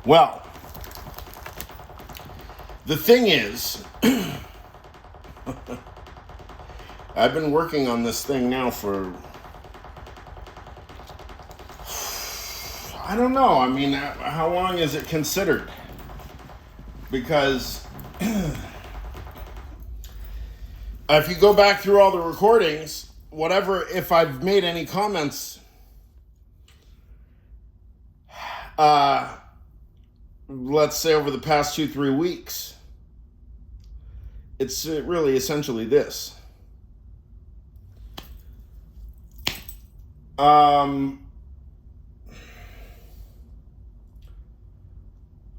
Well, the thing is, I've been working on this thing now for, I don't know. I mean, how long is it considered? Because if you go back through all the recordings, whatever, if I've made any comments, let's say over the past 2-3 weeks, it's really essentially this.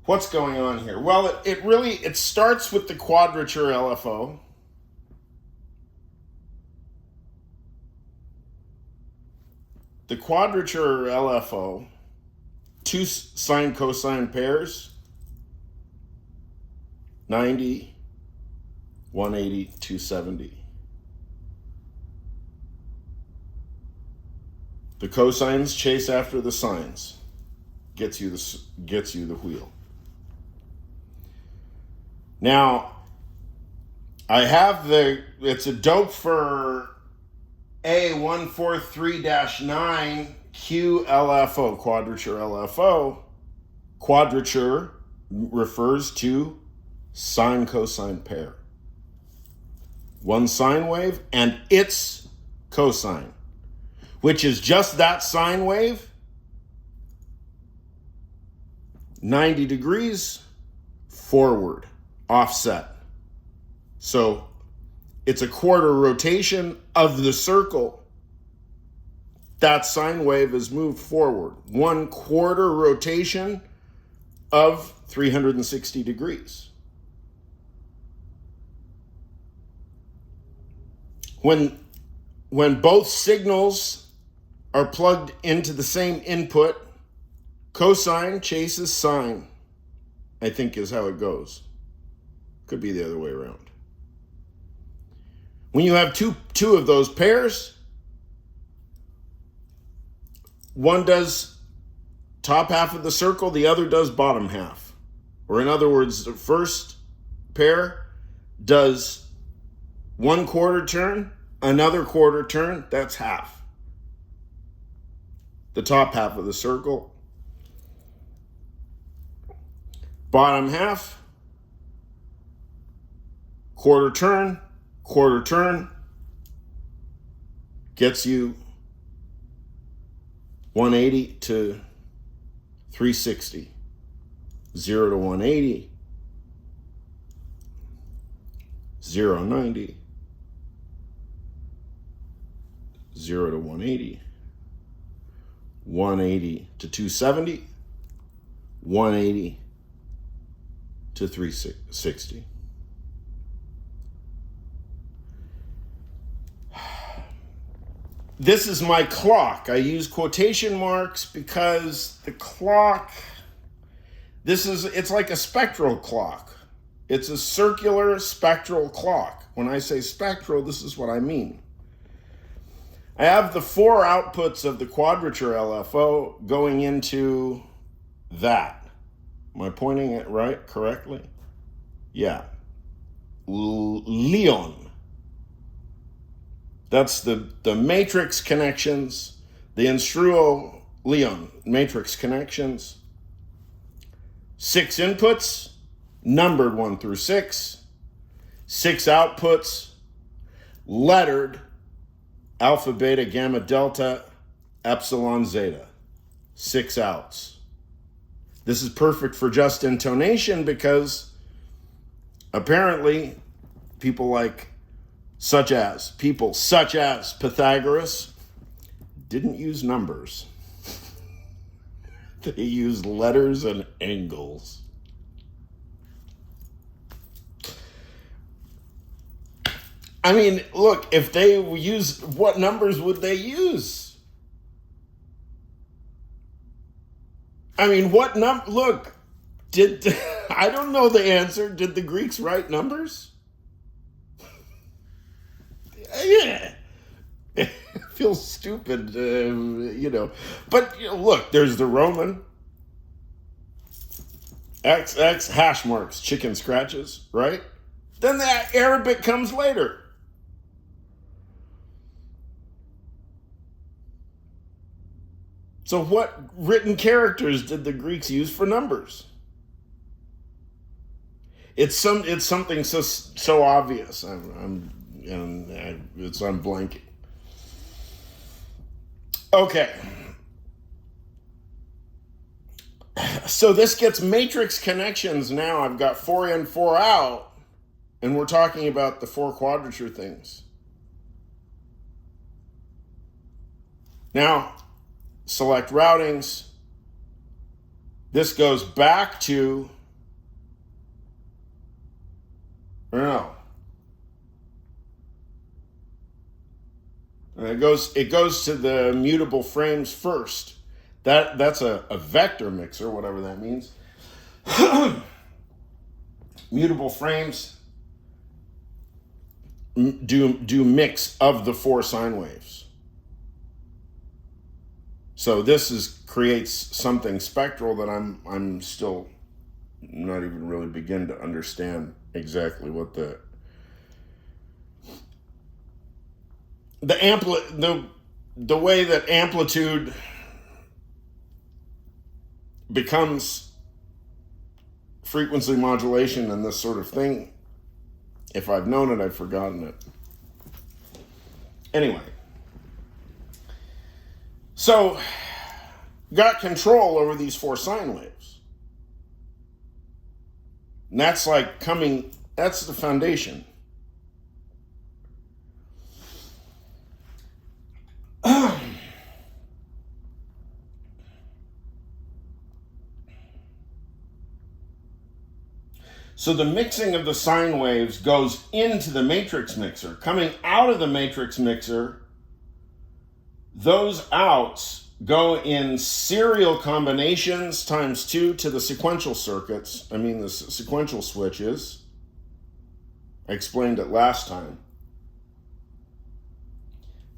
What's going on here? Well, it starts with the quadrature LFO. The quadrature LFO, two sine cosine pairs, 90, 180, 270. The cosines chase after the sines. Gets you the wheel. Now, I have it's a dope for A143-9 QLFO, quadrature LFO. Quadrature refers to sine cosine pair. One sine wave and its cosine, which is just that sine wave, 90 degrees forward, offset. So it's a quarter rotation of the circle. That sine wave is moved forward. 1/4 rotation of 360 degrees. When both signals are plugged into the same input, cosine chases sine, I think is how it goes. Could be the other way around. When you have two of those pairs, one does top half of the circle, the other does bottom half. Or in other words, the first pair does 1/4 turn, another quarter turn, that's half. The top half of the circle. Bottom half, quarter turn, gets you 180 to 360. 0 to 180, 0 to 90, 0 to 180, 180 to 270, 180 to 360. This is my clock. I use quotation marks because the clock, it's like a spectral clock. It's a circular spectral clock. When I say spectral, this is what I mean. I have the 4 outputs of the quadrature LFO going into that. Am I pointing it right, correctly? Yeah. Leon. That's the matrix connections, the instruo Leon matrix connections. 6 inputs, numbered 1 through 6. 6 outputs, lettered alpha, beta, gamma, delta, epsilon, zeta. 6 outs. This is perfect for just intonation because apparently people such as Pythagoras didn't use numbers. They used letters and angles. I mean, look, if they used, what numbers would they use? I mean, look, I don't know the answer. Did the Greeks write numbers? Yeah. It feels stupid, But, look, there's the Roman. XX hash marks, chicken scratches, right? Then the Arabic comes later. So what written characters did the Greeks use for numbers? It's something so obvious. I'm blanking. Okay. So this gets matrix connections now. I've got 4 in, 4 out, and we're talking about the 4 quadrature things. Now, select routings. This goes back to, or no. And it goes to the mutable frames first. That's a vector mixer, whatever that means. Mutable frames do mix of the 4 sine waves. So this creates something spectral that I'm still not even really begin to understand exactly what the way that amplitude becomes frequency modulation and this sort of thing. If I've known it, I've forgotten it. Anyway, so got control over these 4 sine waves. And that's that's the foundation. So the mixing of the sine waves goes into the matrix mixer. Coming out of the matrix mixer, those outs go in serial combinations times 2 to the sequential circuits. The sequential switches. I explained it last time.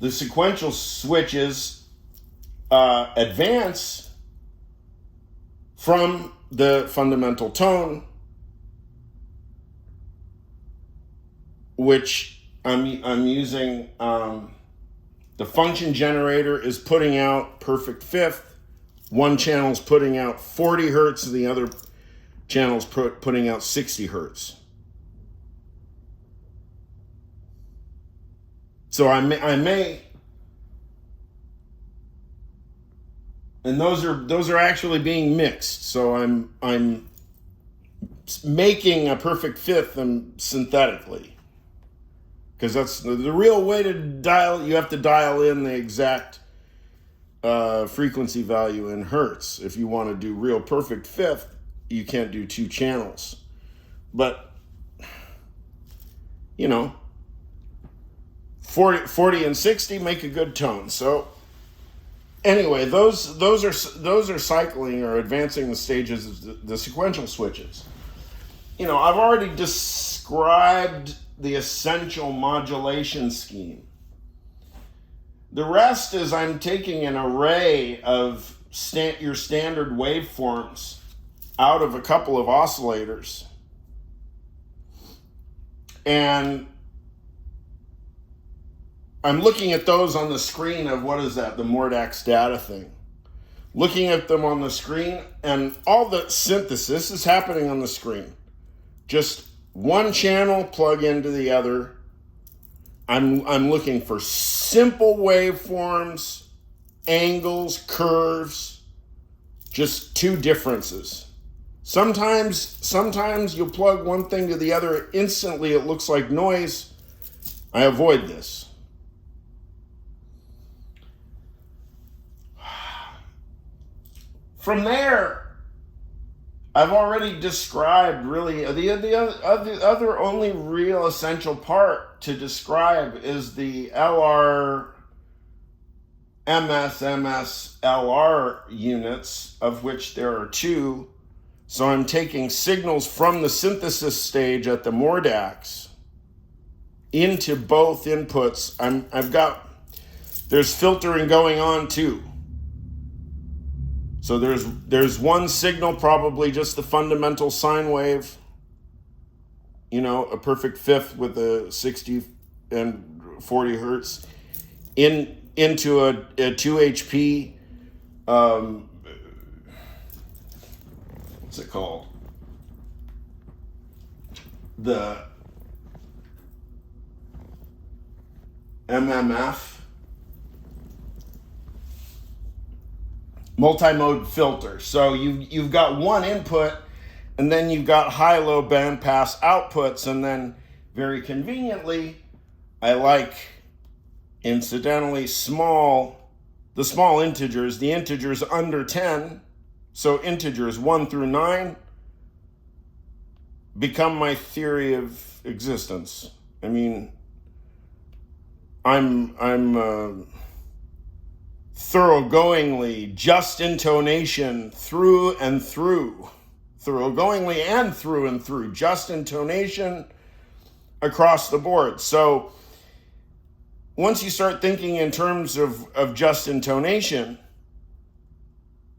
The sequential switches advance from the fundamental tone, which I'm using. The function generator is putting out perfect fifth. One channel's putting out 40 hertz, and the other channel's putting out 60 hertz. So I may, and those are actually being mixed. So I'm making a perfect fifth synthetically. Because that's the real way to dial. You have to dial in the exact frequency value in hertz. If you want to do real perfect fifth, you can't do 2 channels. But 40 and 60 make a good tone. So anyway, those are cycling or advancing the stages of the sequential switches. I've already described the essential modulation scheme. The rest is I'm taking an array of your standard waveforms out of a couple of oscillators, and I'm looking at those on the screen of, what is that, the Mordax data thing. Looking at them on the screen, and all the synthesis is happening on the screen. Just one channel plug into the other. I'm looking for simple waveforms, angles, curves, just 2 differences. Sometimes you'll plug one thing to the other, instantly it looks like noise. I avoid this. From there, I've already described really the other only real essential part to describe is the LR, MS, LR units, of which there are 2. So I'm taking signals from the synthesis stage at the Mordax into both inputs. There's filtering going on too. So there's one signal, probably just the fundamental sine wave, a perfect fifth with a 60 and 40 hertz into a 2 HP, what's it called? The MMF, multi-mode filter. So you've got one input, and then you've got high-low bandpass outputs, and then very conveniently, I like, incidentally, the small integers, the integers under 10, so integers 1 through 9, become my theory of existence. I mean, I'm thoroughgoingly just intonation through and through. Thoroughgoingly and through, just intonation across the board. So once you start thinking in terms of just intonation,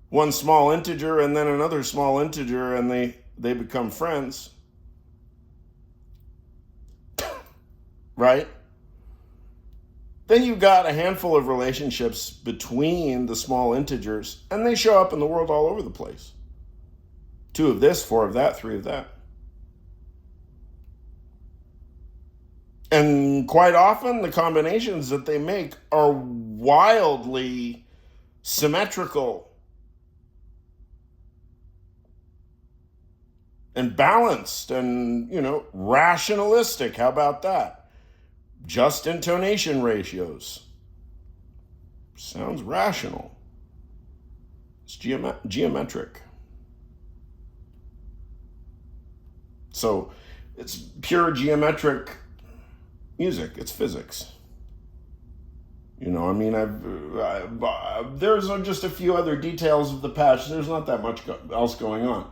one small integer and then another small integer, and they become friends, right? Then you've got a handful of relationships between the small integers, and they show up in the world all over the place. 2 of this, 4 of that, 3 of that. And quite often, the combinations that they make are wildly symmetrical and balanced and, rationalistic. How about that? Just intonation ratios. Sounds rational. It's geometric. So it's pure geometric music. It's physics. There's just a few other details of the patch. There's not that much else going on.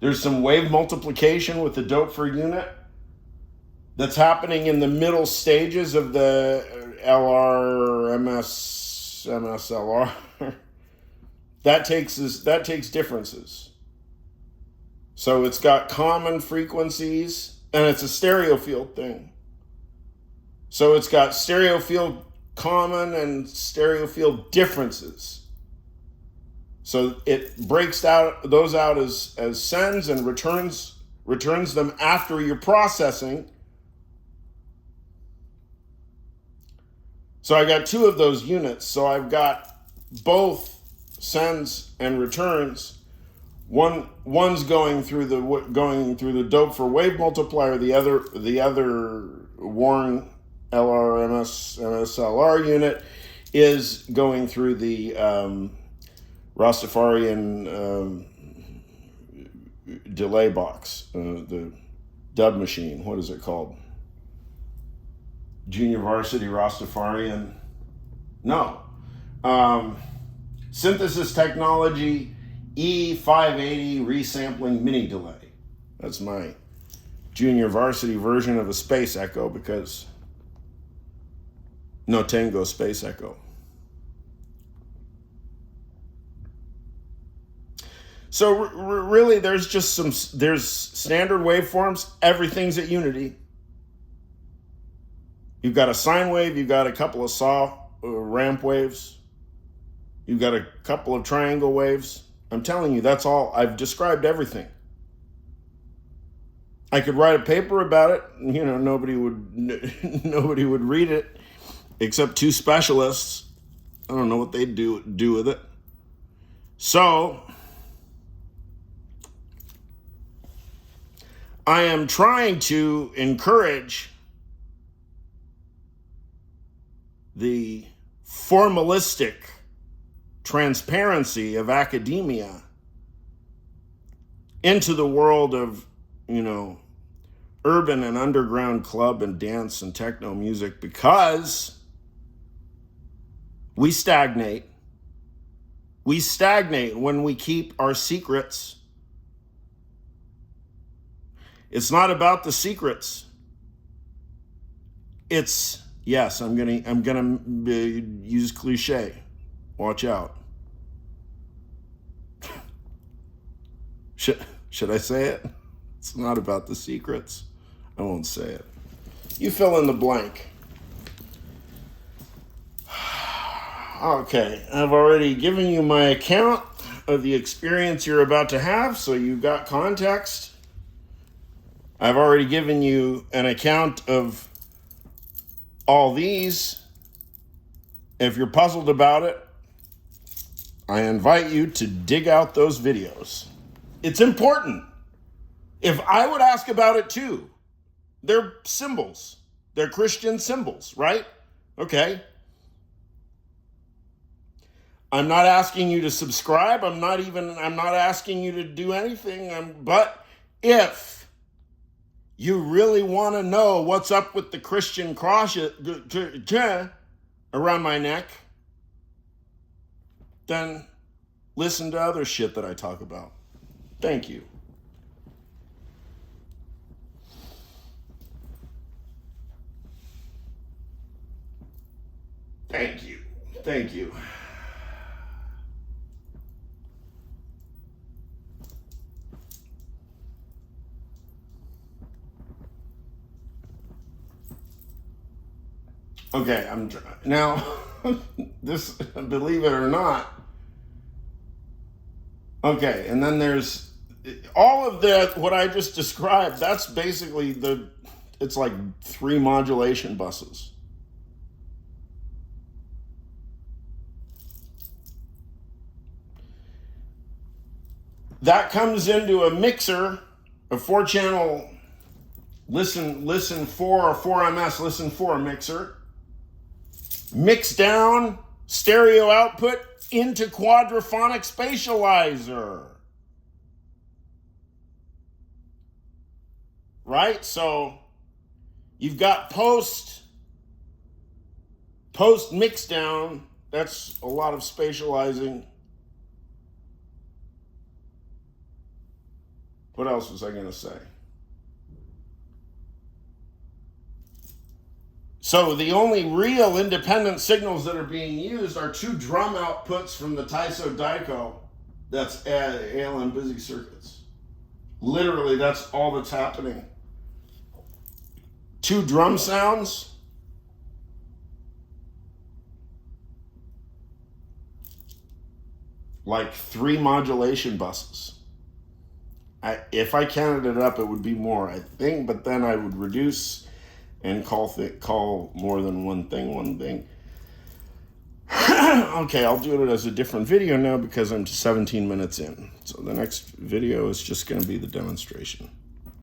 There's some wave multiplication with the dope per unit that's happening in the middle stages of the LR, MS, LR. that takes differences. So it's got common frequencies, and it's a stereo field thing. So it's got stereo field common and stereo field differences. So it breaks those out as sends and returns them after you're processing. So I got 2 of those units. So I've got both sends and returns. One's going through the dope for wave multiplier. The other Warren LR-MS MSLR unit is going through the Rastafarian delay box, the dub machine. What is it called? Junior Varsity Rastafarian? No. Synthesis Technology E580 resampling mini delay. That's my junior varsity version of a Space Echo, because no Tango Space Echo. So really, there's standard waveforms. Everything's at unity. You've got a sine wave. You've got a couple of saw ramp waves. You've got a couple of triangle waves. I'm telling you, that's all. I've described everything. I could write a paper about it. Nobody would read it except 2 specialists. I don't know what they'd do with it. So I am trying to encourage the formalistic transparency of academia into the world of, urban and underground club and dance and techno music, because we stagnate. We stagnate when we keep our secrets. It's not about the secrets. It's, yes, I'm gonna use cliche. Watch out. Should I say it? It's not about the secrets. I won't say it. You fill in the blank. Okay, I've already given you my account of the experience you're about to have, so you've got context. I've already given you an account of all these. If you're puzzled about it, I invite you to dig out those videos. It's important. If I would ask about it too, they're symbols. They're Christian symbols, right? Okay. I'm not asking you to subscribe. I'm not asking you to do anything. But if you really want to know what's up with the Christian cross around my neck, then listen to other shit that I talk about. Thank you. Thank you. Thank you. Okay, now this, believe it or not. Okay, and then there's all of that, what I just described, that's basically it's like 3 modulation buses. That comes into a mixer, a 4-channel listen 4 or 4MS listen 4 mixer. Mix down stereo output into quadraphonic spatializer. Right? So you've got post mix down. That's a lot of spatializing. What else was I going to say? So the only real independent signals that are being used are 2 drum outputs from the Taiso Daiko. That's ALM busy circuits. Literally, that's all that's happening. 2 drum sounds. Like 3 modulation buses. If I counted it up, it would be more, I think, but then I would reduce and call more than one thing. Okay, I'll do it as a different video now because I'm 17 minutes in. So the next video is just going to be the demonstration.